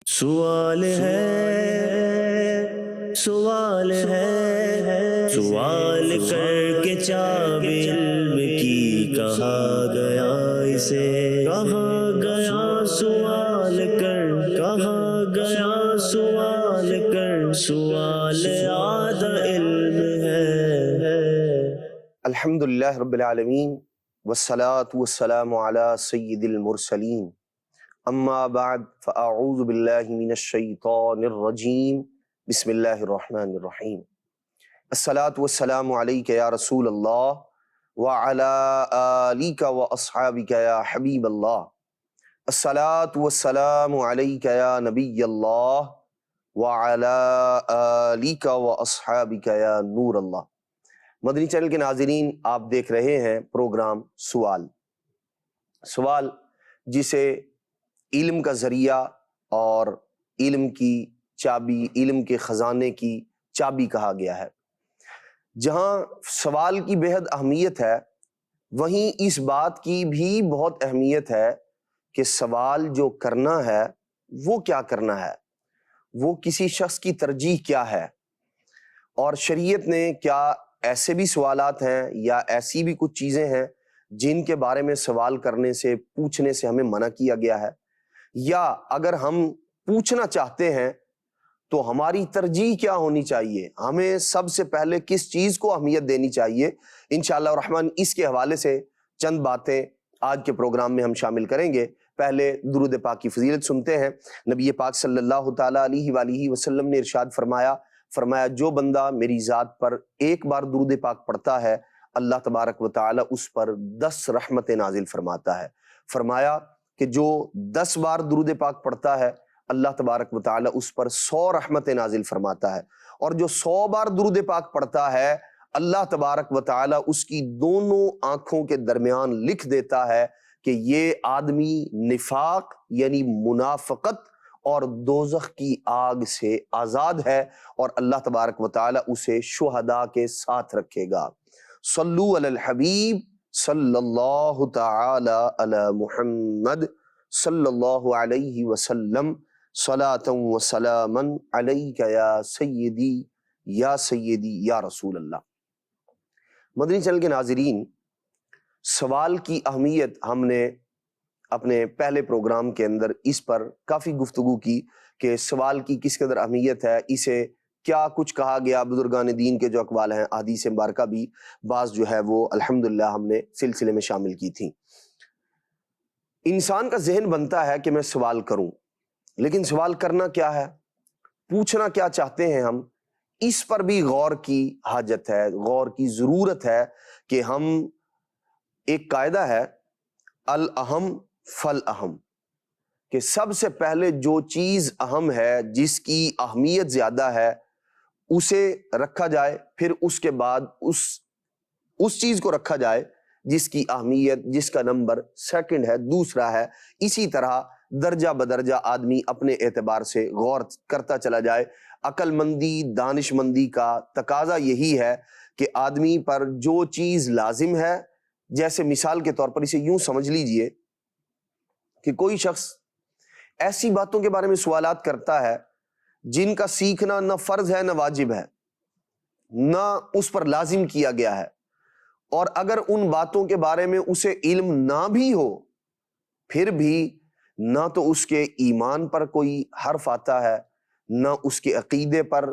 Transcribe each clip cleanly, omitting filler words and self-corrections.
سوال ہے، سوال ہے، سوال کر کے چاب علم کی کہا گیا اسے، کہا گیا سوال کر، کہا گیا سوال کر، سوال آدھا علم ہے۔ الحمدللہ رب العالمین والصلاة والسلام علی سید المرسلین، اما بعد فاعوذ باللہ من الشیطان الرجیم، بسم اللہ الرحمن الرحیم۔ الصلاة والسلام علیک یا رسول اللہ وعلی آلک واصحابک یا حبیب اللہ، الصلاة والسلام علیک یا نبی اللہ وعلی آلک واصحابک یا نور اللہ۔ مدنی چینل کے ناظرین، آپ دیکھ رہے ہیں پروگرام سوال جسے علم کا ذریعہ اور علم کی چابی، علم کے خزانے کی چابی کہا گیا ہے۔ جہاں سوال کی بے حد اہمیت ہے، وہیں اس بات کی بھی بہت اہمیت ہے کہ سوال جو کرنا ہے وہ کیا کرنا ہے، وہ کسی شخص کی ترجیح کیا ہے، اور شریعت نے کیا ایسے بھی سوالات ہیں یا ایسی بھی کچھ چیزیں ہیں جن کے بارے میں سوال کرنے سے، پوچھنے سے ہمیں منع کیا گیا ہے، یا اگر ہم پوچھنا چاہتے ہیں تو ہماری ترجیح کیا ہونی چاہیے، ہمیں سب سے پہلے کس چیز کو اہمیت دینی چاہیے۔ انشاءاللہ الرحمن اس کے حوالے سے چند باتیں آج کے پروگرام میں ہم شامل کریں گے۔ پہلے درود پاک کی فضیلت سنتے ہیں۔ نبی پاک صلی اللہ تعالیٰ علیہ وآلہ وسلم نے ارشاد فرمایا جو بندہ میری ذات پر ایک بار درود پاک پڑھتا ہے، اللہ تبارک و تعالی اس پر 10 رحمتیں نازل فرماتا ہے۔ فرمایا کہ جو 10 بار درود پاک پڑھتا ہے، اللہ تبارک و تعالی اس پر 100 رحمتیں نازل فرماتا ہے، اور جو 100 بار درود پاک پڑھتا ہے، اللہ تبارک و تعالی اس کی دونوں آنکھوں کے درمیان لکھ دیتا ہے کہ یہ آدمی نفاق یعنی منافقت اور دوزخ کی آگ سے آزاد ہے، اور اللہ تبارک و تعالی اسے شہداء کے ساتھ رکھے گا۔ صلو علی الحبیب صلی اللہ تعالی علی محمد صلی اللہ علیہ وسلم، صلاۃ و سلاما علیک یا سیدی یا سیدی یا رسول اللہ۔ مدنی چینل کے ناظرین، سوال کی اہمیت ہم نے اپنے پہلے پروگرام کے اندر اس پر کافی گفتگو کی کہ سوال کی کس قدر اہمیت ہے، اسے کیا کچھ کہا گیا، بزرگان دین کے جو اقوال ہیں، احادیث مبارکہ بھی بعض جو ہے وہ الحمدللہ ہم نے سلسلے میں شامل کی تھیں۔ انسان کا ذہن بنتا ہے کہ میں سوال کروں، لیکن سوال کرنا کیا ہے، پوچھنا کیا چاہتے ہیں ہم، اس پر بھی غور کی حاجت ہے، غور کی ضرورت ہے کہ ہم، ایک قاعدہ ہے الاہم فالاہم، کہ سب سے پہلے جو چیز اہم ہے، جس کی اہمیت زیادہ ہے، اسے رکھا جائے، پھر اس کے بعد اس چیز کو رکھا جائے جس کی اہمیت، جس کا نمبر سیکنڈ ہے، دوسرا ہے۔ اسی طرح درجہ بدرجہ آدمی اپنے اعتبار سے غور کرتا چلا جائے۔ عقل مندی، دانش مندی کا تقاضا یہی ہے کہ آدمی پر جو چیز لازم ہے، جیسے مثال کے طور پر اسے یوں سمجھ لیجئے کہ کوئی شخص ایسی باتوں کے بارے میں سوالات کرتا ہے جن کا سیکھنا نہ فرض ہے نہ واجب ہے، نہ اس پر لازم کیا گیا ہے، اور اگر ان باتوں کے بارے میں اسے علم نہ بھی ہو، پھر بھی نہ تو اس کے ایمان پر کوئی حرف آتا ہے، نہ اس کے عقیدے پر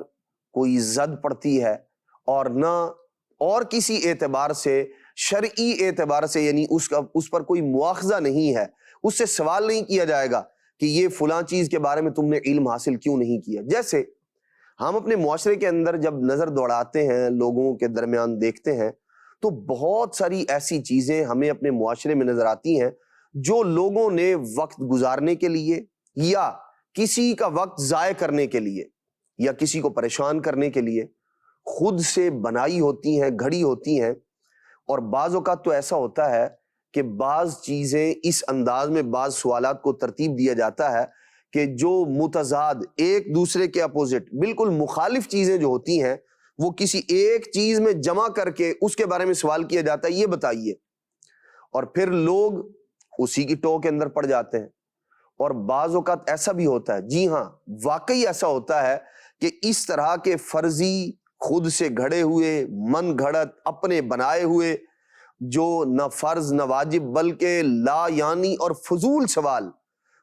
کوئی زد پڑتی ہے، اور نہ اور کسی اعتبار سے، شرعی اعتبار سے، یعنی اس پر کوئی مواخذہ نہیں ہے، اس سے سوال نہیں کیا جائے گا کہ یہ فلاں چیز کے بارے میں تم نے علم حاصل کیوں نہیں کیا۔ جیسے ہم اپنے معاشرے کے اندر جب نظر دوڑاتے ہیں، لوگوں کے درمیان دیکھتے ہیں، تو بہت ساری ایسی چیزیں ہمیں اپنے معاشرے میں نظر آتی ہیں جو لوگوں نے وقت گزارنے کے لیے، یا کسی کا وقت ضائع کرنے کے لیے، یا کسی کو پریشان کرنے کے لیے خود سے بنائی ہوتی ہیں، گھڑی ہوتی ہیں۔ اور بعض اوقات تو ایسا ہوتا ہے کہ بعض چیزیں اس انداز میں، بعض سوالات کو ترتیب دیا جاتا ہے کہ جو متضاد، ایک دوسرے کے اپوزٹ، بالکل مخالف چیزیں جو ہوتی ہیں، وہ کسی ایک چیز میں جمع کر کے اس کے بارے میں سوال کیا جاتا ہے، یہ بتائیے، اور پھر لوگ اسی کی ٹو کے اندر پڑ جاتے ہیں، اور بعض اوقات ایسا بھی ہوتا ہے، جی ہاں واقعی ایسا ہوتا ہے کہ اس طرح کے فرضی خود سے گھڑے ہوئے من گھڑت اپنے بنائے ہوئے جو نہ فرض نہ واجب بلکہ لا یعنی اور فضول سوال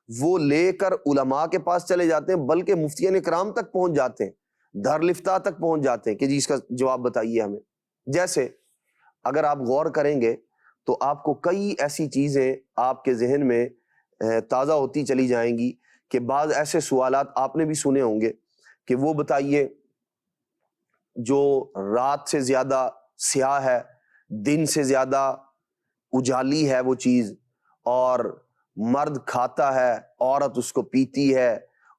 وہ لے کر علماء کے پاس چلے جاتے ہیں، بلکہ مفتیان اکرام تک پہنچ جاتے ہیں، دار الافتاء تک پہنچ جاتے ہیں کہ جی اس کا جواب بتائیے ہمیں۔ جیسے اگر آپ غور کریں گے تو آپ کو کئی ایسی چیزیں آپ کے ذہن میں تازہ ہوتی چلی جائیں گی کہ بعض ایسے سوالات آپ نے بھی سنے ہوں گے کہ وہ بتائیے جو رات سے زیادہ سیاہ ہے، دن سے زیادہ اجالی ہے وہ چیز، اور مرد کھاتا ہے عورت اس کو پیتی ہے،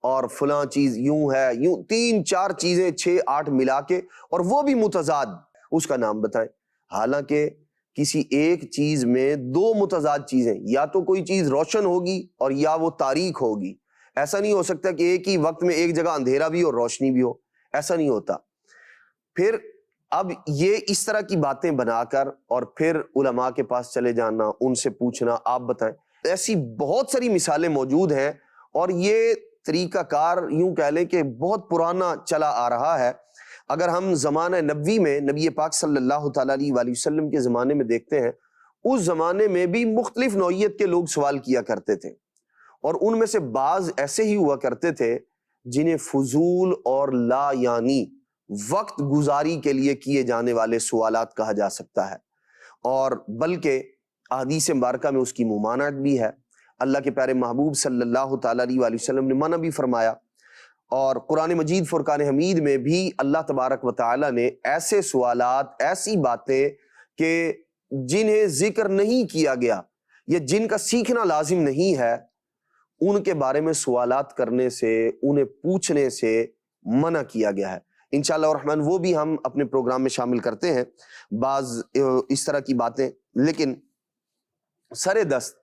اور فلاں چیز یوں ہے، یوں 3-4 چیزیں 6-8 ملا کے، اور وہ بھی متضاد، اس کا نام بتائیں۔ حالانکہ کسی ایک چیز میں 2 متضاد چیزیں، یا تو کوئی چیز روشن ہوگی اور یا وہ تاریک ہوگی، ایسا نہیں ہو سکتا کہ ایک ہی وقت میں ایک جگہ اندھیرا بھی ہو روشنی بھی ہو، ایسا نہیں ہوتا۔ پھر اب یہ اس طرح کی باتیں بنا کر اور پھر علماء کے پاس چلے جانا، ان سے پوچھنا آپ بتائیں، ایسی بہت ساری مثالیں موجود ہیں، اور یہ طریقہ کار یوں کہہ لیں کہ بہت پرانا چلا آ رہا ہے۔ اگر ہم زمانہ نبوی میں نبی پاک صلی اللہ تعالیٰ علیہ وآلہ وسلم کے زمانے میں دیکھتے ہیں، اس زمانے میں بھی مختلف نوعیت کے لوگ سوال کیا کرتے تھے، اور ان میں سے بعض ایسے ہی ہوا کرتے تھے جنہیں فضول اور لا یعنی وقت گزاری کے لیے کیے جانے والے سوالات کہا جا سکتا ہے، اور بلکہ احادیث مبارکہ میں اس کی ممانعت بھی ہے۔ اللہ کے پیارے محبوب صلی اللہ تعالیٰ علیہ وآلہ وسلم نے منع بھی فرمایا، اور قرآن مجید فرقان حمید میں بھی اللہ تبارک و تعالیٰ نے ایسے سوالات، ایسی باتیں کہ جنہیں ذکر نہیں کیا گیا یا جن کا سیکھنا لازم نہیں ہے، ان کے بارے میں سوالات کرنے سے، انہیں پوچھنے سے منع کیا گیا ہے۔ انشاءاللہ الرحمن وہ بھی ہم اپنے پروگرام میں شامل کرتے ہیں بعض اس طرح کی باتیں، لیکن سر دست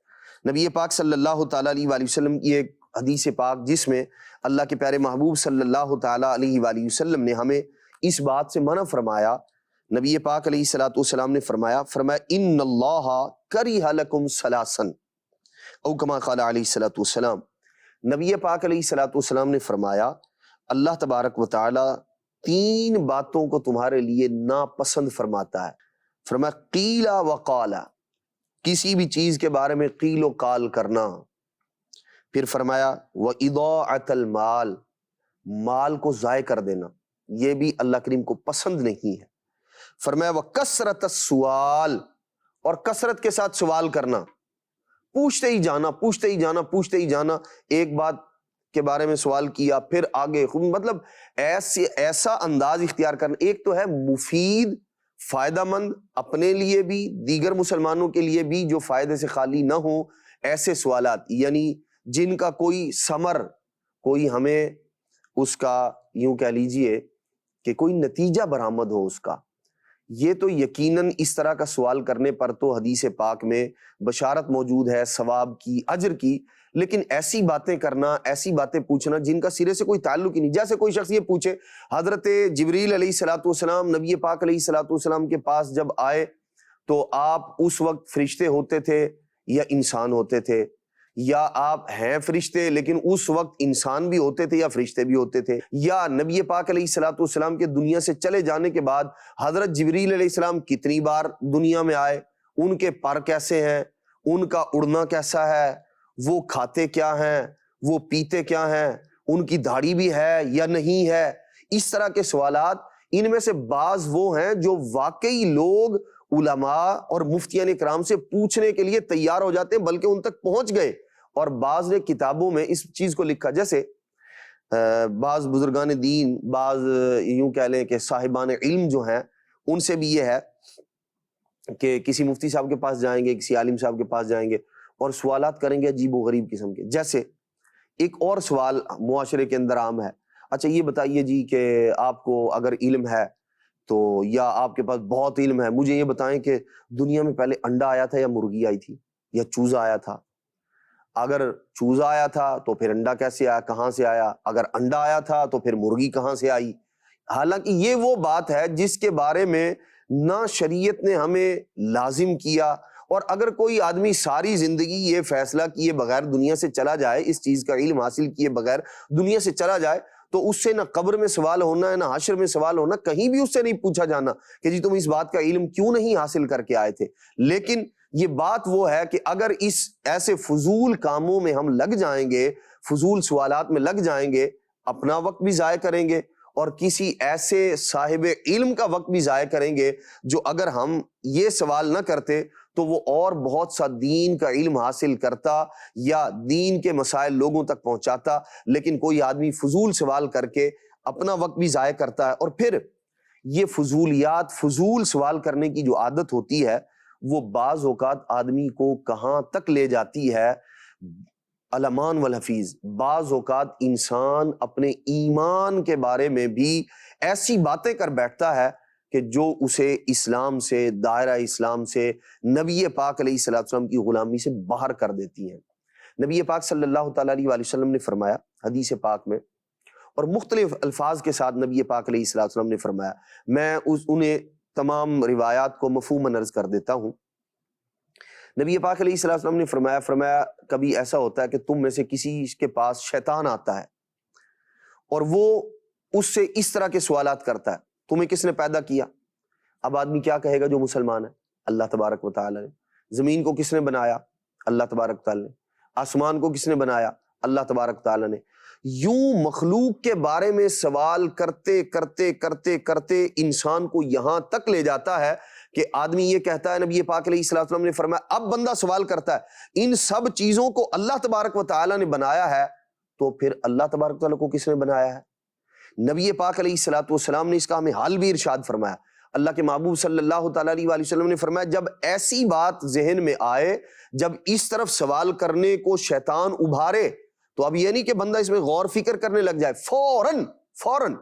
نبی پاک صلی اللہ تعالیٰ علیہ وآلہ وسلم کی ایک حدیث پاک جس میں اللہ کے پیارے محبوب صلی اللہ تعالیٰ علیہ وآلہ وسلم نے ہمیں اس بات سے منع فرمایا۔ نبی پاک علیہ الصلوۃ والسلام نے فرمایا ان اللہ کرہ لکم ثلاثا، او کما قال علیہ الصلوۃ والسلام، نبی پاک علیہ الصلوۃ والسلام نے فرمایا اللہ تبارک و تعالیٰ 3 باتوں کو تمہارے لیے ناپسند فرماتا ہے۔ فرمایا قیل و قال، کسی بھی چیز کے بارے میں قیل و قال کرنا۔ پھر فرمایا وَإِضَاعَةَ الْمَالِ، مال کو ضائع کر دینا، یہ بھی اللہ کریم کو پسند نہیں ہے۔ فرمایا وَكَثْرَةَ السُّؤَالِ، اور کثرت کے ساتھ سوال کرنا، پوچھتے ہی جانا، پوچھتے ہی جانا، پوچھتے ہی جانا، ایک بات کے بارے میں سوال کیا پھر آگے، مطلب ایسا انداز اختیار کرنا۔ ایک تو ہے مفید، فائدہ مند اپنے لیے بھی، دیگر مسلمانوں کے لیے بھی، جو فائدے سے خالی نہ ہوں، ایسے سوالات، یعنی جن کا کوئی ثمر، کوئی ہمیں اس کا یوں کہہ لیجئے کہ کوئی نتیجہ برآمد ہو اس کا۔ یہ تو یقیناً اس طرح کا سوال کرنے پر تو حدیث پاک میں بشارت موجود ہے ثواب کی، اجر کی، لیکن ایسی باتیں کرنا، ایسی باتیں پوچھنا جن کا سرے سے کوئی تعلق ہی نہیں۔ جیسے کوئی شخص یہ پوچھے، حضرت جبریل علیہ الصلوۃ والسلام نبی پاک علیہ الصلوۃ والسلام کے پاس جب آئے تو آپ اس وقت فرشتے ہوتے تھے یا انسان ہوتے تھے، یا آپ ہیں فرشتے لیکن اس وقت انسان بھی ہوتے تھے یا فرشتے بھی ہوتے تھے، یا نبی پاک علیہ الصلوۃ والسلام کے دنیا سے چلے جانے کے بعد حضرت جبریل علیہ السلام کتنی بار دنیا میں آئے، ان کے پر کیسے ہیں، ان کا اڑنا کیسا ہے، وہ کھاتے کیا ہیں، وہ پیتے کیا ہیں، ان کی داڑھی بھی ہے یا نہیں ہے۔ اس طرح کے سوالات، ان میں سے بعض وہ ہیں جو واقعی لوگ علماء اور مفتیان اکرام سے پوچھنے کے لیے تیار ہو جاتے ہیں، بلکہ ان تک پہنچ گئے، اور بعض نے کتابوں میں اس چیز کو لکھا۔ جیسے بعض بزرگان دین، بعض یوں کہہ لیں کہ صاحبان علم جو ہیں، ان سے بھی یہ ہے کہ کسی مفتی صاحب کے پاس جائیں گے، کسی عالم صاحب کے پاس جائیں گے اور سوالات کریں گے عجیب و غریب قسم کے۔ جیسے ایک اور سوال معاشرے کے اندر عام ہے، اچھا یہ بتائیے جی کہ آپ کو اگر علم ہے تو، یا آپ کے پاس بہت علم ہے، مجھے یہ بتائیں کہ دنیا میں پہلے انڈا آیا تھا یا مرغی آئی تھی یا چوزا آیا تھا؟ اگر چوزا آیا تھا تو پھر انڈا کیسے آیا، کہاں سے آیا؟ اگر انڈا آیا تھا تو پھر مرغی کہاں سے آئی؟ حالانکہ یہ وہ بات ہے جس کے بارے میں نہ شریعت نے ہمیں لازم کیا اور اگر کوئی آدمی ساری زندگی یہ فیصلہ کیے بغیر دنیا سے چلا جائے، اس چیز کا علم حاصل کیے بغیر دنیا سے چلا جائے، تو اس سے نہ قبر میں سوال ہونا ہے، نہ حشر میں سوال ہونا، کہیں بھی اس سے نہیں پوچھا جانا کہ جی تم اس بات کا علم کیوں نہیں حاصل کر کے آئے تھے۔ لیکن یہ بات وہ ہے کہ اگر اس ایسے فضول کاموں میں ہم لگ جائیں گے، فضول سوالات میں لگ جائیں گے، اپنا وقت بھی ضائع کریں گے اور کسی ایسے صاحب علم کا وقت بھی ضائع کریں گے جو اگر ہم یہ سوال نہ کرتے تو وہ اور بہت سا دین کا علم حاصل کرتا یا دین کے مسائل لوگوں تک پہنچاتا۔ لیکن کوئی آدمی فضول سوال کر کے اپنا وقت بھی ضائع کرتا ہے، اور پھر یہ فضولیات، فضول سوال کرنے کی جو عادت ہوتی ہے وہ بعض اوقات آدمی کو کہاں تک لے جاتی ہے، الامان والحفیظ۔ بعض اوقات انسان اپنے ایمان کے بارے میں بھی ایسی باتیں کر بیٹھتا ہے کہ جو اسے اسلام سے، دائرہ اسلام سے، نبی پاک علیہ الصلوۃ والسلام کی غلامی سے باہر کر دیتی ہیں۔ نبی پاک صلی اللہ تعالیٰ علیہ وآلہ وسلم نے فرمایا حدیث پاک میں، اور مختلف الفاظ کے ساتھ نبی پاک علیہ الصلوۃ والسلام نے فرمایا، میں انہیں تمام روایات کو مفہوماً عرض کر دیتا ہوں۔ نبی پاک علیہ الصلوۃ والسلام نے فرمایا کبھی ایسا ہوتا ہے کہ تم میں سے کسی کے پاس شیطان آتا ہے اور وہ اس سے اس طرح کے سوالات کرتا ہے، تمہیں کس نے پیدا کیا؟ اب آدمی کیا کہے گا جو مسلمان ہے؟ اللہ تبارک و تعالی نے۔ زمین کو کس نے بنایا؟ اللہ تبارک و تعالی نے۔ آسمان کو کس نے بنایا؟ اللہ تبارک و تعالی نے۔ یوں مخلوق کے بارے میں سوال کرتے کرتے کرتے کرتے انسان کو یہاں تک لے جاتا ہے کہ آدمی یہ کہتا ہے، نبی پاک علیہ الصلوۃ والسلام نے فرمایا، اب بندہ سوال کرتا ہے ان سب چیزوں کو اللہ تبارک و تعالی نے بنایا ہے تو پھر اللہ تبارک و تعالی کو کس نے بنایا ہے؟ نبی پاک علیہ الصلوۃ والسلام نے اس کا ہمیں حال بھی ارشاد فرمایا۔ اللہ کے محبوب صلی اللہ تعالیٰ علیہ وآلہ وسلم نے فرمایا، جب ایسی بات ذہن میں آئے، جب اس طرف سوال کرنے کو شیطان ابھارے، تو اب یہ نہیں کہ بندہ اس میں غور فکر کرنے لگ جائے، فوراً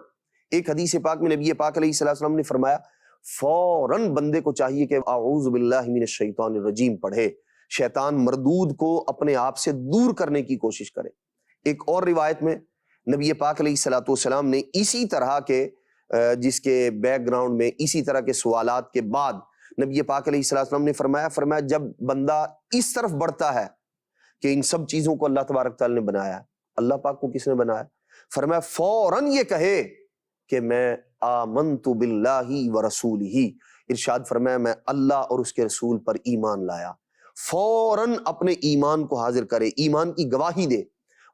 ایک حدیث پاک میں نبی پاک علیہ الصلوۃ والسلام نے فرمایا فوراً بندے کو چاہیے کہ اعوذ باللہ من الشیطان الرجیم پڑھے، شیطان مردود کو اپنے آپ سے دور کرنے کی کوشش کرے۔ ایک اور روایت میں نبی پاک علیہ الصلوۃ والسلام نے اسی طرح کے جس کے بیک گراؤنڈ میں اسی طرح کے سوالات کے بعد نبی پاک علیہ الصلوۃ والسلام نے فرمایا جب بندہ اس طرف بڑھتا ہے کہ ان سب چیزوں کو اللہ تبارک تعالی نے بنایا، اللہ پاک کو کس نے بنایا؟ فرمایا فوراً یہ کہے کہ میں آمنت باللہ ورسولہ، ارشاد فرمایا میں اللہ اور اس کے رسول پر ایمان لایا۔ فوراً اپنے ایمان کو حاضر کرے، ایمان کی گواہی دے۔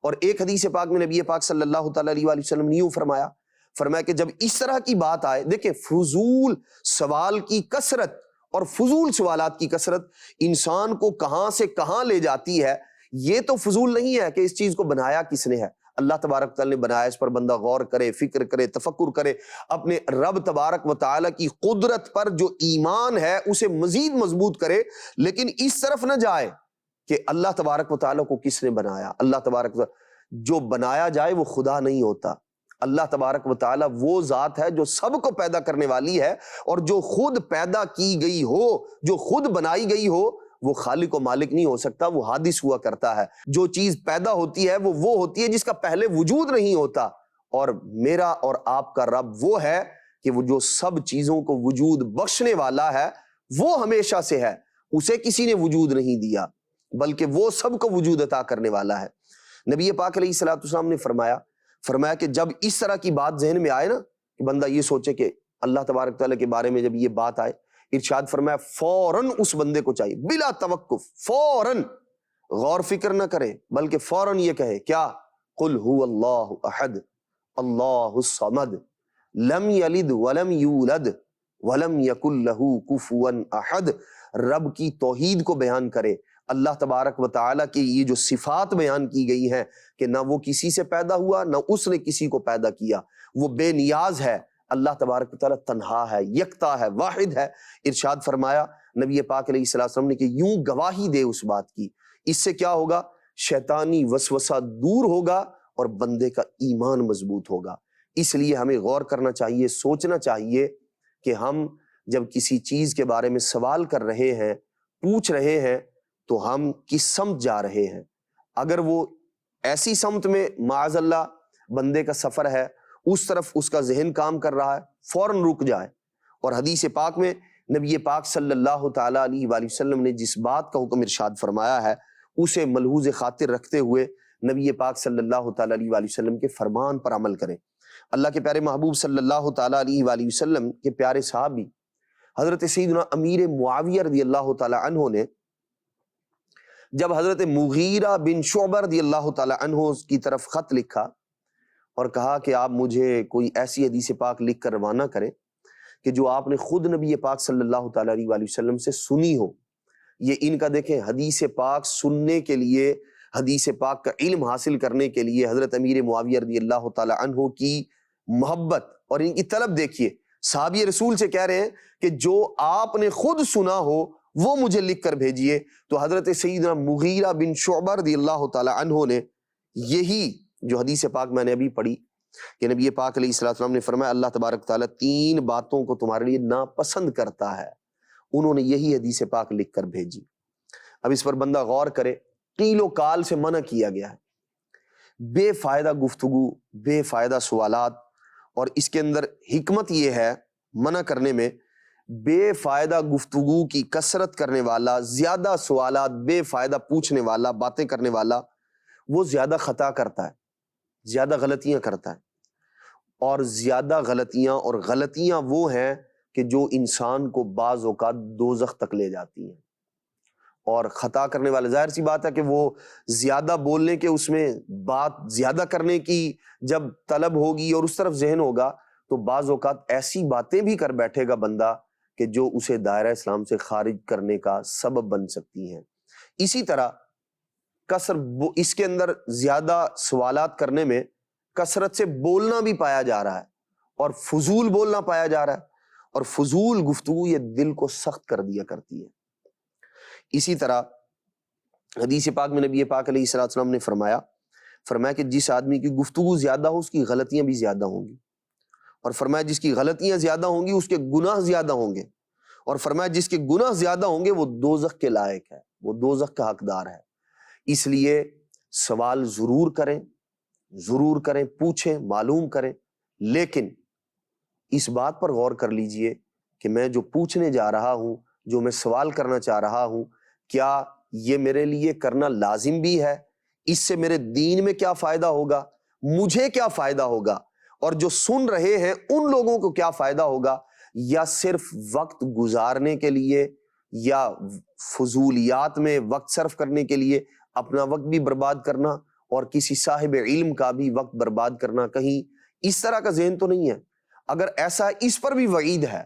اور ایک حدیث پاک میں نبی پاک صلی اللہ تعالیٰ علیہ وآلہ وسلم نے یوں فرمایا کہ جب اس طرح کی بات آئے، دیکھیں فضول سوال کی کثرت اور فضول سوالات کی کثرت انسان کو کہاں سے کہاں لے جاتی ہے۔ یہ تو فضول نہیں ہے کہ اس چیز کو بنایا کس نے ہے، اللہ تبارک تعالی نے بنایا، اس پر بندہ غور کرے، فکر کرے، تفکر کرے، اپنے رب تبارک و تعالی کی قدرت پر جو ایمان ہے اسے مزید مضبوط کرے، لیکن اس طرف نہ جائے کہ اللہ تبارک و تعالی کو کس نے بنایا۔ اللہ تبارک و تعالی جو بنایا جائے وہ خدا نہیں ہوتا، اللہ تبارک و تعالی وہ ذات ہے جو سب کو پیدا کرنے والی ہے، اور جو خود پیدا کی گئی ہو، جو خود بنائی گئی ہو، وہ خالق و مالک نہیں ہو سکتا، وہ حادث ہوا کرتا ہے۔ جو چیز پیدا ہوتی ہے وہ ہوتی ہے جس کا پہلے وجود نہیں ہوتا، اور میرا اور آپ کا رب وہ ہے کہ وہ جو سب چیزوں کو وجود بخشنے والا ہے، وہ ہمیشہ سے ہے، اسے کسی نے وجود نہیں دیا بلکہ وہ سب کو وجود عطا کرنے والا ہے۔ نبی پاک علیہ الصلوۃ والسلام نے فرمایا کہ جب اس طرح کی بات ذہن میں آئے نا، کہ بندہ یہ سوچے کہ اللہ تبارک تعالیٰ کے بارے میں جب یہ بات آئے، ارشاد فرمایا فوراً اس بندے کو چاہیے بلا توقف، فوراً غور فکر نہ کرے بلکہ فوراً یہ کہے کیا؟ قل هو اللہ احد اللہ الصمد لم یلد ولم یولد ولم یکن لہ کفوا احد۔ رب کی توحید کو بیان کرے، اللہ تبارک و تعالیٰ کی یہ جو صفات بیان کی گئی ہیں کہ نہ وہ کسی سے پیدا ہوا نہ اس نے کسی کو پیدا کیا، وہ بے نیاز ہے، اللہ تبارک و تعالیٰ تنہا ہے، یکتا ہے، واحد ہے۔ ارشاد فرمایا نبی پاک علیہ الصلوۃ والسلام نے کہ یوں گواہی دے اس بات کی، اس سے کیا ہوگا؟ شیطانی وسوسہ دور ہوگا اور بندے کا ایمان مضبوط ہوگا۔ اس لیے ہمیں غور کرنا چاہیے، سوچنا چاہیے کہ ہم جب کسی چیز کے بارے میں سوال کر رہے ہیں، پوچھ رہے ہیں، تو ہم کس سمت جا رہے ہیں۔ اگر وہ ایسی سمت میں معاذ اللہ بندے کا سفر ہے، اس طرف اس کا ذہن کام کر رہا ہے، فوراً رک جائے۔ اور حدیث پاک میں نبی پاک صلی اللہ تعالیٰ علیہ وآلہ وسلم نے جس بات کا حکم ارشاد فرمایا ہے اسے ملحوظ خاطر رکھتے ہوئے نبی پاک صلی اللہ تعالیٰ علیہ وآلہ وسلم کے فرمان پر عمل کریں۔ اللہ کے پیارے محبوب صلی اللہ تعالیٰ علیہ وآلہ وسلم کے پیارے صحابی حضرت سیدنا امیر معاویہ رضی اللہ تعالیٰ عنہ نے جب حضرت مغیرہ بن شعبہ رضی اللہ تعالیٰ عنہ کی طرف خط لکھا اور کہا کہ آپ مجھے کوئی ایسی حدیث پاک لکھ کر روانہ کریں کہ جو آپ نے خود نبی پاک صلی اللہ تعالیٰ علیہ وآلہ وسلم سے سنی ہو۔ یہ ان کا دیکھیں حدیث پاک سننے کے لیے، حدیث پاک کا علم حاصل کرنے کے لیے حضرت امیر معاویہ رضی اللہ تعالیٰ عنہ کی محبت اور ان کی طلب دیکھیے۔ صحابی رسول سے کہہ رہے ہیں کہ جو آپ نے خود سنا ہو وہ مجھے لکھ کر بھیجئے، تو حضرت سیدنا مغیرہ بن شعبہ رضی اللہ تعالیٰ عنہ نے یہی جو حدیث پاک میں نے ابھی پڑھی کہ نبی پاک علیہ السلام نے فرمایا اللہ تبارک تعالیٰ 3 باتوں کو تمہارے لیے ناپسند کرتا ہے، انہوں نے یہی حدیث پاک لکھ کر بھیجی۔ اب اس پر بندہ غور کرے، قیل و قال سے منع کیا گیا ہے، بے فائدہ گفتگو، بے فائدہ سوالات، اور اس کے اندر حکمت یہ ہے منع کرنے میں، بے فائدہ گفتگو کی کثرت کرنے والا، زیادہ سوالات، بے فائدہ پوچھنے والا، باتیں کرنے والا، وہ زیادہ خطا کرتا ہے، زیادہ غلطیاں کرتا ہے، اور زیادہ غلطیاں وہ ہیں کہ جو انسان کو بعض اوقات دوزخ تک لے جاتی ہیں۔ اور خطا کرنے والے، ظاہر سی بات ہے کہ وہ زیادہ بولنے کے، اس میں بات زیادہ کرنے کی جب طلب ہوگی اور اس طرف ذہن ہوگا تو بعض اوقات ایسی باتیں بھی کر بیٹھے گا بندہ کہ جو اسے دائرہ اسلام سے خارج کرنے کا سبب بن سکتی ہیں۔ اسی طرح اس کے اندر زیادہ سوالات کرنے میں کثرت سے بولنا بھی پایا جا رہا ہے، اور فضول بولنا پایا جا رہا ہے، اور فضول گفتگو یہ دل کو سخت کر دیا کرتی ہے۔ اسی طرح حدیث پاک میں نبی پاک علیہ السلام نے فرمایا کہ جس آدمی کی گفتگو زیادہ ہو اس کی غلطیاں بھی زیادہ ہوں گی، اور فرمایا جس کی غلطیاں زیادہ ہوں گی اس کے گناہ زیادہ ہوں گے، اور فرمایا جس کے گناہ زیادہ ہوں گے وہ دوزخ کے لائق ہے، وہ دوزخ کا حقدار ہے۔ اس لیے سوال ضرور کریں، پوچھیں، معلوم کریں، لیکن اس بات پر غور کر لیجئے کہ میں جو پوچھنے جا رہا ہوں، جو میں سوال کرنا چاہ رہا ہوں، کیا یہ میرے لیے کرنا لازم بھی ہے؟ اس سے میرے دین میں کیا فائدہ ہوگا، مجھے کیا فائدہ ہوگا، اور جو سن رہے ہیں ان لوگوں کو کیا فائدہ ہوگا، یا صرف وقت گزارنے کے لیے یا فضولیات میں وقت صرف کرنے کے لیے اپنا وقت بھی برباد کرنا اور کسی صاحب علم کا بھی وقت برباد کرنا، کہیں اس طرح کا ذہن تو نہیں ہے؟ اگر ایسا ہے، اس پر بھی وعید ہے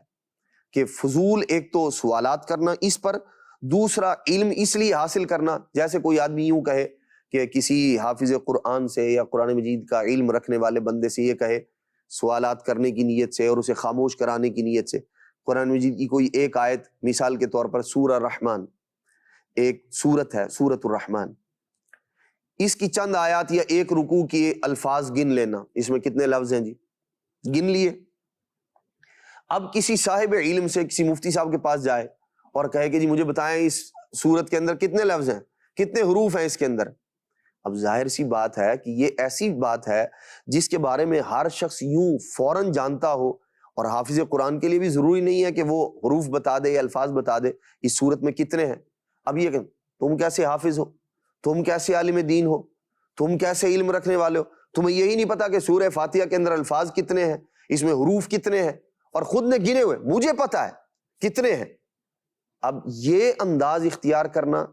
کہ فضول، ایک تو سوالات کرنا اس پر، دوسرا علم اس لیے حاصل کرنا، جیسے کوئی آدمی یوں کہے کہ کسی حافظ قرآن سے یا قرآن مجید کا علم رکھنے والے بندے سے یہ کہے سوالات کرنے کی نیت سے اور اسے خاموش کرانے کی نیت سے، قرآن مجید کی کوئی ایک آیت، مثال کے طور پر سورہ رحمان، ایک سورت ہے سورۃ الرحمن، اس کی چند آیات یا ایک رکوع کے الفاظ گن لینا، اس میں کتنے لفظ ہیں جی، گن لیے۔ اب کسی صاحب علم سے، کسی مفتی صاحب کے پاس جائے اور کہے کہ جی مجھے بتائیں اس سورت کے اندر کتنے لفظ ہیں، کتنے حروف ہیں اس کے اندر۔ اب ظاہر سی بات ہے کہ یہ ایسی بات ہے جس کے بارے میں ہر شخص یوں فوراً جانتا ہو، اور حافظ قرآن کے لیے بھی ضروری نہیں ہے کہ وہ حروف بتا دے یا الفاظ بتا دے اس سورت میں کتنے ہیں۔ اب یہ کہ تم کیسے حافظ ہو، تم کیسے عالم دین ہو، تم کیسے علم رکھنے والے ہو، تمہیں یہی نہیں پتا کہ سورہ فاتحہ کے اندر الفاظ کتنے ہیں، اس میں حروف کتنے ہیں، اور خود نے گنے ہوئے، مجھے پتا ہے کتنے ہیں۔ اب یہ انداز اختیار کرنا،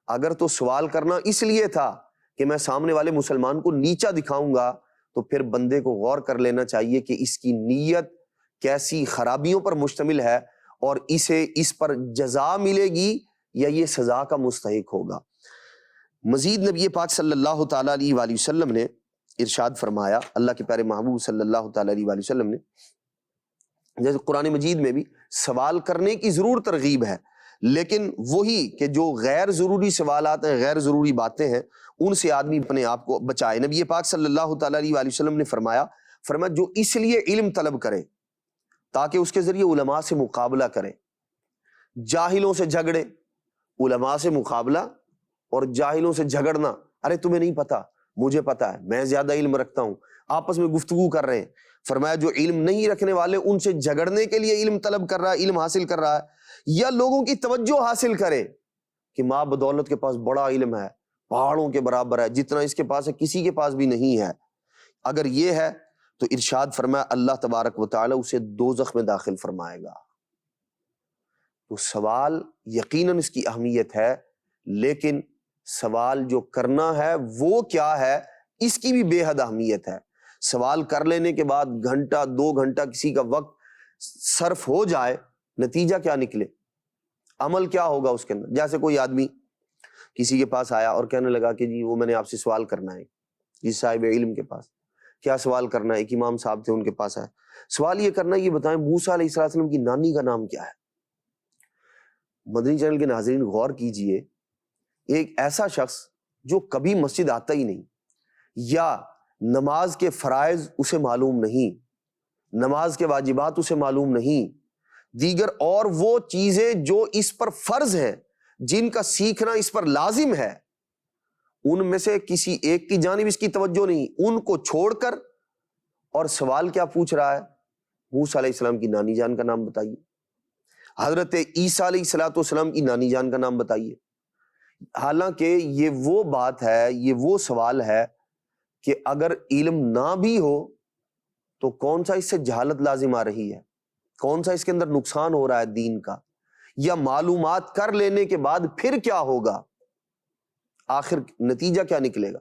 اگر تو سوال کرنا اس لیے تھا کہ میں سامنے والے مسلمان کو نیچا دکھاؤں گا، تو پھر بندے کو غور کر لینا چاہیے کہ اس کی نیت کیسی خرابیوں پر مشتمل ہے، اور اسے اس پر جزا ملے گی یا یہ سزا کا مستحق ہوگا۔ مزید نبی پاک صلی اللہ تعالیٰ علیہ وآلہ وسلم نے ارشاد فرمایا، اللہ کے پیارے محبوب صلی اللہ تعالیٰ علیہ وآلہ وسلم نے، جیسے قرآن مجید میں بھی سوال کرنے کی ضرور ترغیب ہے، لیکن وہی کہ جو غیر ضروری سوالات ہیں، غیر ضروری باتیں ہیں، ان سے آدمی اپنے آپ کو بچائے۔ نبی پاک صلی اللہ تعالیٰ علیہ وآلہ وسلم نے فرمایا جو اس لیے علم طلب کرے تاکہ اس کے ذریعے علماء سے مقابلہ کرے، جاہلوں سے جھگڑے، علماء سے مقابلہ اور جاہلوں سے جھگڑنا، ارے تمہیں نہیں پتا، مجھے پتا ہے، میں زیادہ علم رکھتا ہوں، آپس میں گفتگو کر رہے ہیں. فرمایا جو علم نہیں رکھنے والے ان سے جھگڑنے کے لیے علم طلب کر رہا ہے, علم حاصل کر رہا ہے, یا لوگوں کی توجہ حاصل کرے کہ ماں بدولت کے پاس بڑا علم ہے, پہاڑوں کے برابر ہے, جتنا اس کے پاس ہے کسی کے پاس بھی نہیں ہے, اگر یہ ہے تو ارشاد فرمایا اللہ تبارک و تعالی اسے دوزخ میں داخل فرمائے گا. تو سوال یقیناً اس کی اہمیت ہے, لیکن سوال جو کرنا ہے وہ کیا ہے اس کی بھی بے حد اہمیت ہے. سوال کر لینے کے بعد گھنٹہ 2 گھنٹہ کسی کا وقت صرف ہو جائے, نتیجہ کیا نکلے, عمل کیا ہوگا اس کے اندر. جیسے کوئی آدمی کسی کے پاس آیا اور کہنے لگا کہ جی وہ میں نے آپ سے سوال کرنا ہے, جس صاحب علم کے پاس کیا سوال کرنا ہے, ایک امام صاحب تھے ان کے پاس آیا, سوال یہ کرنا ہے یہ بتائیں موسیٰ علیہ السلام کی نانی کا نام کیا ہے. مدنی چینل کے ناظرین غور کیجئے, ایک ایسا شخص جو کبھی مسجد آتا ہی نہیں, یا نماز کے فرائض اسے معلوم نہیں, نماز کے واجبات اسے معلوم نہیں, دیگر اور وہ چیزیں جو اس پر فرض ہیں جن کا سیکھنا اس پر لازم ہے, ان میں سے کسی ایک کی جانب اس کی توجہ نہیں, ان کو چھوڑ کر اور سوال کیا پوچھ رہا ہے, موسیٰ علیہ السلام کی نانی جان کا نام بتائیے, حضرت عیسیٰ علیہ السلام کی نانی جان کا نام بتائیے. حالانکہ یہ وہ بات ہے, یہ وہ سوال ہے کہ اگر علم نہ بھی ہو تو کون سا اس سے جہالت لازم آ رہی ہے, کون سا اس کے اندر نقصان ہو رہا ہے دین کا, یا معلومات کر لینے کے بعد پھر کیا ہوگا, آخر نتیجہ کیا نکلے گا,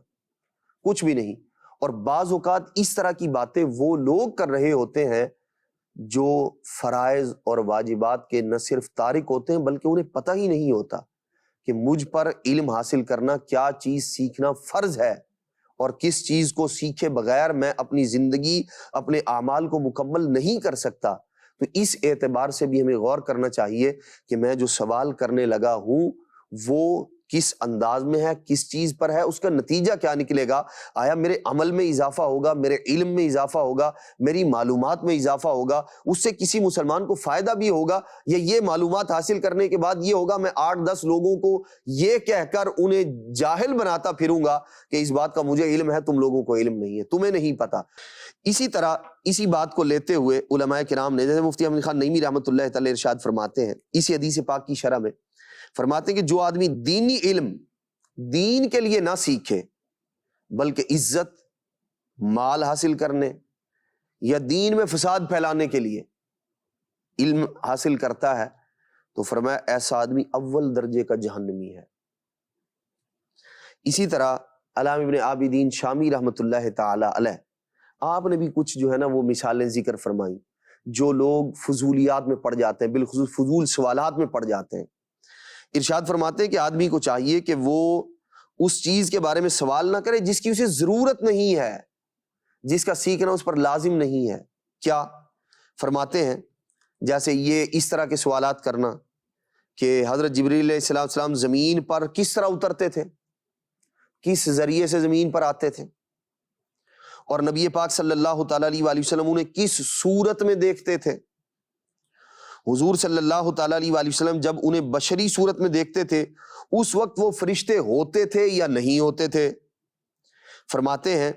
کچھ بھی نہیں. اور بعض اوقات اس طرح کی باتیں وہ لوگ کر رہے ہوتے ہیں جو فرائض اور واجبات کے نہ صرف تارک ہوتے ہیں بلکہ انہیں پتہ ہی نہیں ہوتا کہ مجھ پر علم حاصل کرنا, کیا چیز سیکھنا فرض ہے, اور کس چیز کو سیکھے بغیر میں اپنی زندگی اپنے اعمال کو مکمل نہیں کر سکتا. تو اس اعتبار سے بھی ہمیں غور کرنا چاہیے کہ میں جو سوال کرنے لگا ہوں وہ کس انداز میں ہے, کس چیز پر ہے, اس کا نتیجہ کیا نکلے گا, آیا میرے عمل میں اضافہ ہوگا, میرے علم میں اضافہ ہوگا, میری معلومات میں اضافہ ہوگا, اس سے کسی مسلمان کو فائدہ بھی ہوگا, یا یہ معلومات حاصل کرنے کے بعد یہ ہوگا میں 8-10 لوگوں کو یہ کہہ کر انہیں جاہل بناتا پھروں گا کہ اس بات کا مجھے علم ہے, تم لوگوں کو علم نہیں ہے, تمہیں نہیں پتا. اسی طرح اسی بات کو لیتے ہوئے علماء کرام نے, جیسے مفتی احمد خان نعیمی رحمۃ اللہ تعالی ارشاد فرماتے ہیں اسی حدیث پاک کی شرح میں, فرماتے ہیں کہ جو آدمی دینی علم دین کے لیے نہ سیکھے بلکہ عزت مال حاصل کرنے یا دین میں فساد پھیلانے کے لیے علم حاصل کرتا ہے تو فرمایا ایسا آدمی اول درجے کا جہنمی ہے. اسی طرح علامہ ابن عابدین شامی رحمۃ اللہ تعالی علیہ, آپ نے بھی کچھ جو ہے نا وہ مثالیں ذکر فرمائیں, جو لوگ فضولیات میں پڑ جاتے ہیں, بالخصوص فضول سوالات میں پڑ جاتے ہیں. ارشاد فرماتے ہیں کہ آدمی کو چاہیے کہ وہ اس چیز کے بارے میں سوال نہ کرے جس کی اسے ضرورت نہیں ہے, جس کا سیکھنا اس پر لازم نہیں ہے. کیا فرماتے ہیں جیسے یہ اس طرح کے سوالات کرنا کہ حضرت جبریل علیہ السلام زمین پر کس طرح اترتے تھے, کس ذریعے سے زمین پر آتے تھے, اور نبی پاک صلی اللہ تعالی علیہ وآلہ وسلم انہیں کس صورت میں دیکھتے تھے. حضور صلی اللہ تعالی علیہ وآلہ وسلم جب انہیں بشری صورت میں دیکھتے تھے اس وقت وہ فرشتے ہوتے تھے یا نہیں ہوتے تھے. فرماتے ہیں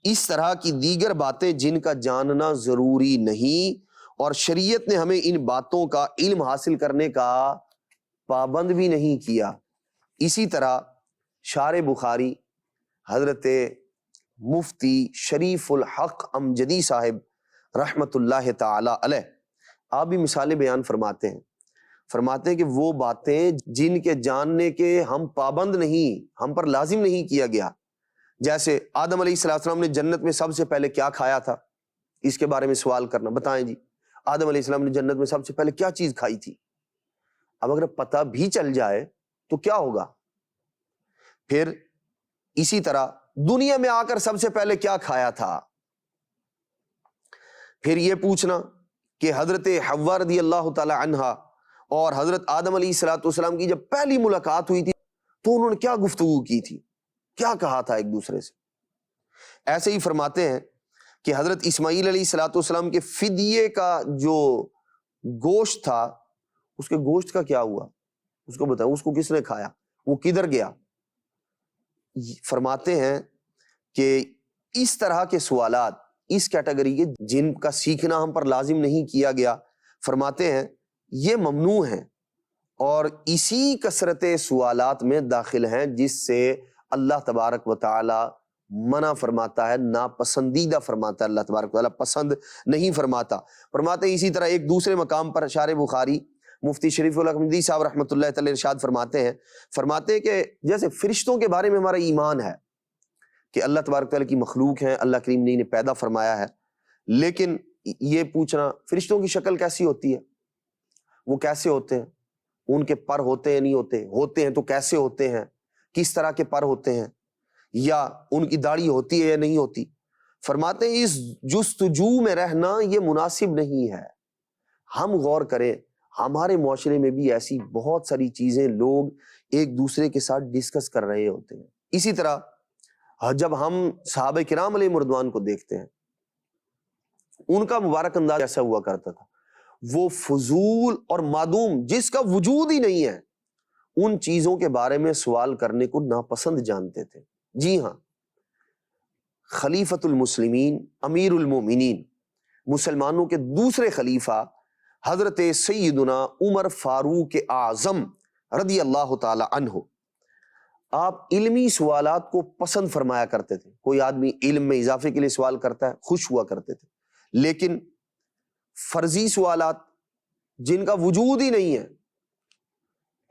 اس طرح کی دیگر باتیں جن کا جاننا ضروری نہیں, اور شریعت نے ہمیں ان باتوں کا علم حاصل کرنے کا پابند بھی نہیں کیا. اسی طرح شارح بخاری حضرت مفتی شریف الحق امجدی صاحب رحمت اللہ تعالی علیہ, آپ بھی مثالیں بیان فرماتے ہیں کہ وہ باتیں جن کے جاننے کے ہم پابند نہیں, ہم پر لازم نہیں کیا گیا, جیسے آدم علیہ السلام نے جنت میں سب سے پہلے کیا کھایا تھا, اس کے بارے میں سوال کرنا, بتائیں جی آدم علیہ السلام نے جنت میں سب سے پہلے کیا چیز کھائی تھی. اب اگر پتہ بھی چل جائے تو کیا ہوگا. پھر اسی طرح دنیا میں آ کر سب سے پہلے کیا کھایا تھا. پھر یہ پوچھنا کہ حضرت حوا رضی اللہ تعالی عنہا اور حضرت آدم علیہ السلام کی جب پہلی ملاقات ہوئی تھی تو انہوں نے کیا گفتگو کی تھی, کیا کہا تھا ایک دوسرے سے. ایسے ہی فرماتے ہیں کہ حضرت اسماعیل علیہ السلام کے فدیے کا جو گوشت تھا اس کے گوشت کا کیا ہوا, اس کو بتاؤ, اس کو کس نے کھایا, وہ کدھر گیا. فرماتے ہیں کہ اس طرح کے سوالات اس کیٹیگری کے جن کا سیکھنا ہم پر لازم نہیں کیا گیا، فرماتے ہیں یہ ممنوع ہیں اور اسی کثرت سوالات میں داخل ہیں جس سے اللہ تبارک و تعالی منع فرماتا ہے، ناپسندیدہ فرماتا ہے، اللہ تبارک و تعالی پسند نہیں فرماتا۔ فرماتے ہیں اسی طرح ایک دوسرے مقام پر شارح بخاری مفتی شریف الاحمدی صاحب رحمۃ اللہ تعالی ارشاد فرماتے ہیں کہ جیسے فرشتوں کے بارے میں ہمارا ایمان ہے کہ اللہ تبارک تعالیٰ کی مخلوق ہیں، اللہ کریم نے انہیں پیدا فرمایا ہے، لیکن یہ پوچھنا فرشتوں کی شکل کیسی ہوتی ہے، وہ کیسے ہوتے ہیں، ان کے پر ہوتے ہیں نہیں ہوتے ہیں تو کیسے ہوتے ہیں، کس طرح کے پر ہوتے ہیں، یا ان کی داڑھی ہوتی ہے یا نہیں ہوتی۔ فرماتے ہیں اس جستجو میں رہنا یہ مناسب نہیں ہے۔ ہم غور کریں، ہمارے معاشرے میں بھی ایسی بہت ساری چیزیں لوگ ایک دوسرے کے ساتھ ڈسکس کر رہے ہوتے ہیں۔ اسی طرح جب ہم صحابہ کرام علیہ رضوان کو دیکھتے ہیں، ان کا مبارک انداز ایسا ہوا کرتا تھا، وہ فضول اور معدوم جس کا وجود ہی نہیں ہے ان چیزوں کے بارے میں سوال کرنے کو ناپسند جانتے تھے۔ جی ہاں، خلیفۃ المسلمین امیر المومنین مسلمانوں کے دوسرے خلیفہ حضرت سیدنا عمر فاروق اعظم رضی اللہ تعالی عنہ، آپ علمی سوالات کو پسند فرمایا کرتے تھے۔ کوئی آدمی علم میں اضافے کے لیے سوال کرتا ہے، خوش ہوا کرتے تھے، لیکن فرضی سوالات جن کا وجود ہی نہیں ہے،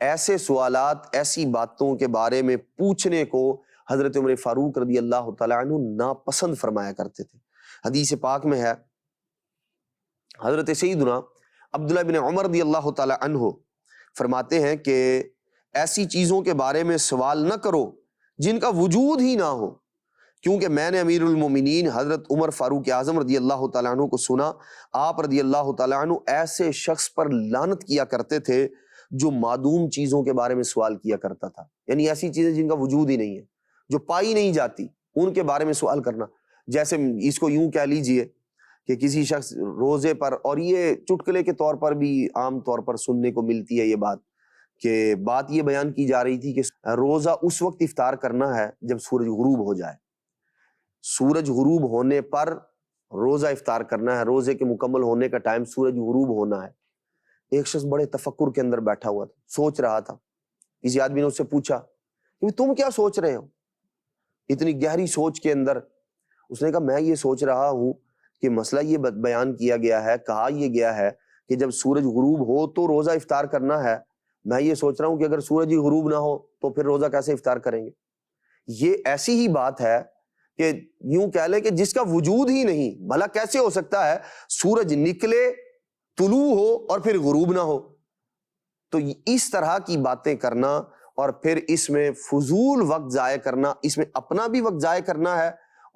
ایسے سوالات ایسی باتوں کے بارے میں پوچھنے کو حضرت عمر فاروق رضی اللہ تعالیٰ عنہ ناپسند فرمایا کرتے تھے۔ حدیث پاک میں ہے، حضرت سیدنا عبداللہ بن عمر رضی اللہ تعالیٰ عنہ فرماتے ہیں کہ ایسی چیزوں کے بارے میں سوال نہ کرو جن کا وجود ہی نہ ہو، کیونکہ میں نے امیر المومنین حضرت عمر فاروق اعظم رضی اللہ تعالیٰ عنہ کو سنا، آپ رضی اللہ تعالیٰ عنہ ایسے شخص پر لعنت کیا کرتے تھے جو معدوم چیزوں کے بارے میں سوال کیا کرتا تھا، یعنی ایسی چیزیں جن کا وجود ہی نہیں ہے، جو پائی نہیں جاتی، ان کے بارے میں سوال کرنا۔ جیسے اس کو یوں کہہ لیجئے کہ کسی شخص روزے پر، اور یہ چٹکلے کے طور پر بھی عام طور پر سننے کو ملتی ہے یہ بات، کہ بات یہ بیان کی جا رہی تھی کہ روزہ اس وقت افطار کرنا ہے جب سورج غروب ہو جائے، سورج غروب ہونے پر روزہ افطار کرنا ہے، روزے کے مکمل ہونے کا ٹائم سورج غروب ہونا ہے۔ ایک شخص بڑے تفکر کے اندر بیٹھا ہوا تھا، سوچ رہا تھا، کسی آدمی نے اس سے پوچھا کہ تم کیا سوچ رہے ہو؟ اتنی گہری سوچ کے اندر اس نے کہا میں یہ سوچ رہا ہوں کہ مسئلہ یہ بیان کیا گیا ہے، کہا یہ گیا ہے کہ جب سورج غروب ہو تو روزہ افطار کرنا ہے، میں یہ سوچ رہا ہوں کہ اگر سورج ہی غروب نہ ہو تو پھر روزہ کیسے افطار کریں گے۔ یہ ایسی ہی بات ہے کہ یوں کہہ لیں کہ جس کا وجود ہی نہیں، بھلا کیسے ہو سکتا ہے سورج نکلے، طلوع ہو اور پھر غروب نہ ہو؟ تو اس طرح کی باتیں کرنا اور پھر اس میں فضول وقت ضائع کرنا، اس میں اپنا بھی وقت ضائع کرنا ہے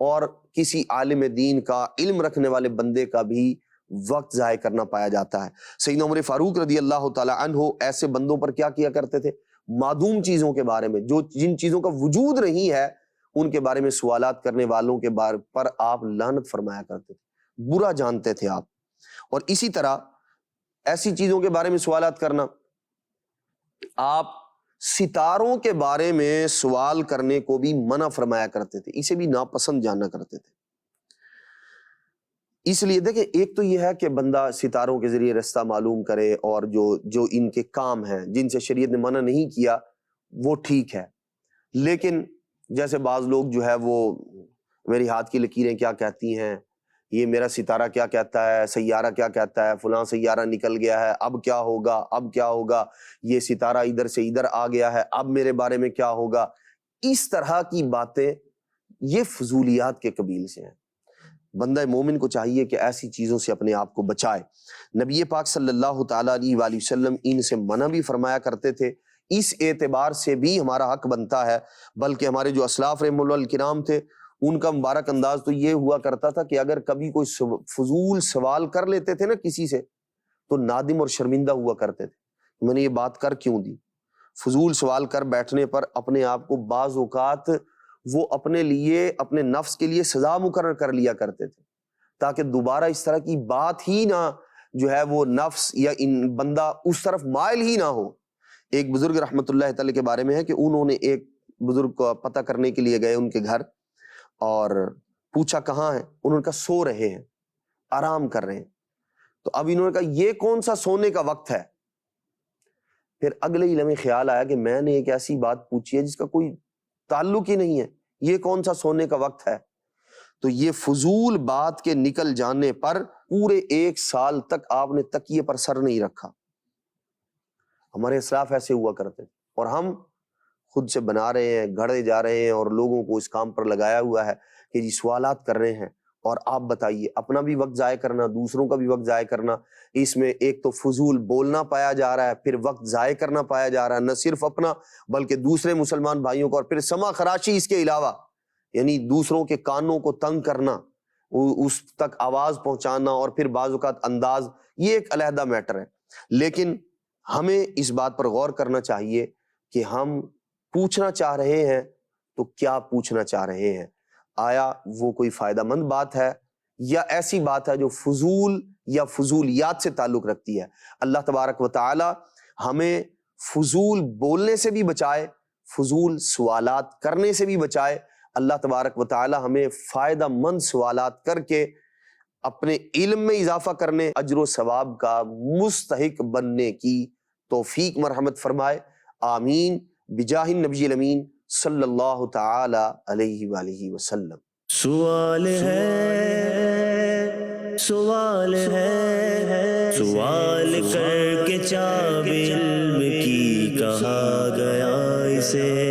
اور کسی عالم دین کا، علم رکھنے والے بندے کا بھی وقت ضائع کرنا پایا جاتا ہے۔ سیدنا عمر فاروق رضی اللہ تعالی عنہ ایسے بندوں پر کیا کیا کرتے تھے؟ معدوم چیزوں کے بارے میں، جو جن چیزوں کا وجود نہیں ہے، ان کے بارے میں سوالات کرنے والوں کے بارے پر آپ لعنت فرمایا کرتے تھے، برا جانتے تھے آپ۔ اور اسی طرح ایسی چیزوں کے بارے میں سوالات کرنا، آپ ستاروں کے بارے میں سوال کرنے کو بھی منع فرمایا کرتے تھے، اسے بھی ناپسند جانا کرتے تھے۔ اس لیے دیکھیں، ایک تو یہ ہے کہ بندہ ستاروں کے ذریعے رستہ معلوم کرے، اور جو ان کے کام ہیں جن سے شریعت نے منع نہیں کیا وہ ٹھیک ہے، لیکن جیسے بعض لوگ جو ہے وہ میری ہاتھ کی لکیریں کیا کہتی ہیں، یہ میرا ستارہ کیا کہتا ہے، سیارہ کیا کہتا ہے، فلاں سیارہ نکل گیا ہے، اب کیا ہوگا، اب کیا ہوگا، یہ ستارہ ادھر سے ادھر آ گیا ہے، اب میرے بارے میں کیا ہوگا، اس طرح کی باتیں یہ فضولیات کے قبیل سے ہیں۔ بندہ مومن کو چاہیے کہ ایسی چیزوں سے اپنے آپ کو بچائے۔ نبی پاک صلی اللہ تعالیٰ علیہ وآلہ وسلم ان سے منع بھی فرمایا کرتے تھے، اس اعتبار سے بھی ہمارا حق بنتا ہے، بلکہ ہمارے جو اسلاف رحمہ اللہ الکرام تھے ان کا مبارک انداز تو یہ ہوا کرتا تھا کہ اگر کبھی کوئی فضول سوال کر لیتے تھے نا کسی سے تو نادم اور شرمندہ ہوا کرتے تھے، میں نے یہ بات کر کیوں دی۔ فضول سوال کر بیٹھنے پر اپنے آپ کو بعض اوقات وہ اپنے لیے، اپنے نفس کے لیے سزا مقرر کر لیا کرتے تھے، تاکہ دوبارہ اس طرح کی بات ہی نہ جو ہے وہ نفس یا ان بندہ اس طرف مائل ہی نہ ہو۔ ایک بزرگ رحمت اللہ تعالی کے بارے میں ہے کہ انہوں نے ایک بزرگ کو پتہ کرنے کے لیے گئے ان کے گھر، اور پوچھا کہاں ہیں؟ انہوں نے کہا سو رہے ہیں، آرام کر رہے ہیں۔ تو اب انہوں نے کہا یہ کون سا سونے کا وقت ہے؟ پھر اگلے ہی لمحے خیال آیا کہ میں نے ایک ایسی بات پوچھی ہے جس کا کوئی تعلق ہی نہیں ہے، یہ کون سا سونے کا وقت ہے؟ تو یہ فضول بات کے نکل جانے پر پورے 1 سال تک آپ نے تکیے پر سر نہیں رکھا۔ ہمارے اسلاف ایسے ہوا کرتے، اور ہم خود سے بنا رہے ہیں، گھڑے جا رہے ہیں، اور لوگوں کو اس کام پر لگایا ہوا ہے کہ جی سوالات کر رہے ہیں، اور آپ بتائیے، اپنا بھی وقت ضائع کرنا، دوسروں کا بھی وقت ضائع کرنا، اس میں ایک تو فضول بولنا پایا جا رہا ہے، پھر وقت ضائع کرنا پایا جا رہا ہے، نہ صرف اپنا بلکہ دوسرے مسلمان بھائیوں کو، اور پھر سما خراشی اس کے علاوہ، یعنی دوسروں کے کانوں کو تنگ کرنا، اس تک آواز پہنچانا، اور پھر بعض اوقات انداز، یہ ایک علیحدہ میٹر ہے۔ لیکن ہمیں اس بات پر غور کرنا چاہیے کہ ہم پوچھنا چاہ رہے ہیں تو کیا پوچھنا چاہ رہے ہیں؟ آیا وہ کوئی فائدہ مند بات ہے یا ایسی بات ہے جو فضول یا فضولیات سے تعلق رکھتی ہے؟ اللہ تبارک و تعالی ہمیں فضول بولنے سے بھی بچائے، فضول سوالات کرنے سے بھی بچائے۔ اللہ تبارک و تعالی ہمیں فائدہ مند سوالات کر کے اپنے علم میں اضافہ کرنے، اجر و ثواب کا مستحق بننے کی توفیق مرحمت فرمائے، آمین، بجاہ النبی الامین صلی اللہ تعالی علیہ وآلہ وسلم۔ سوال ہے، سوال ہے، سوال کر کے چابی علم کی کہا گیا اسے۔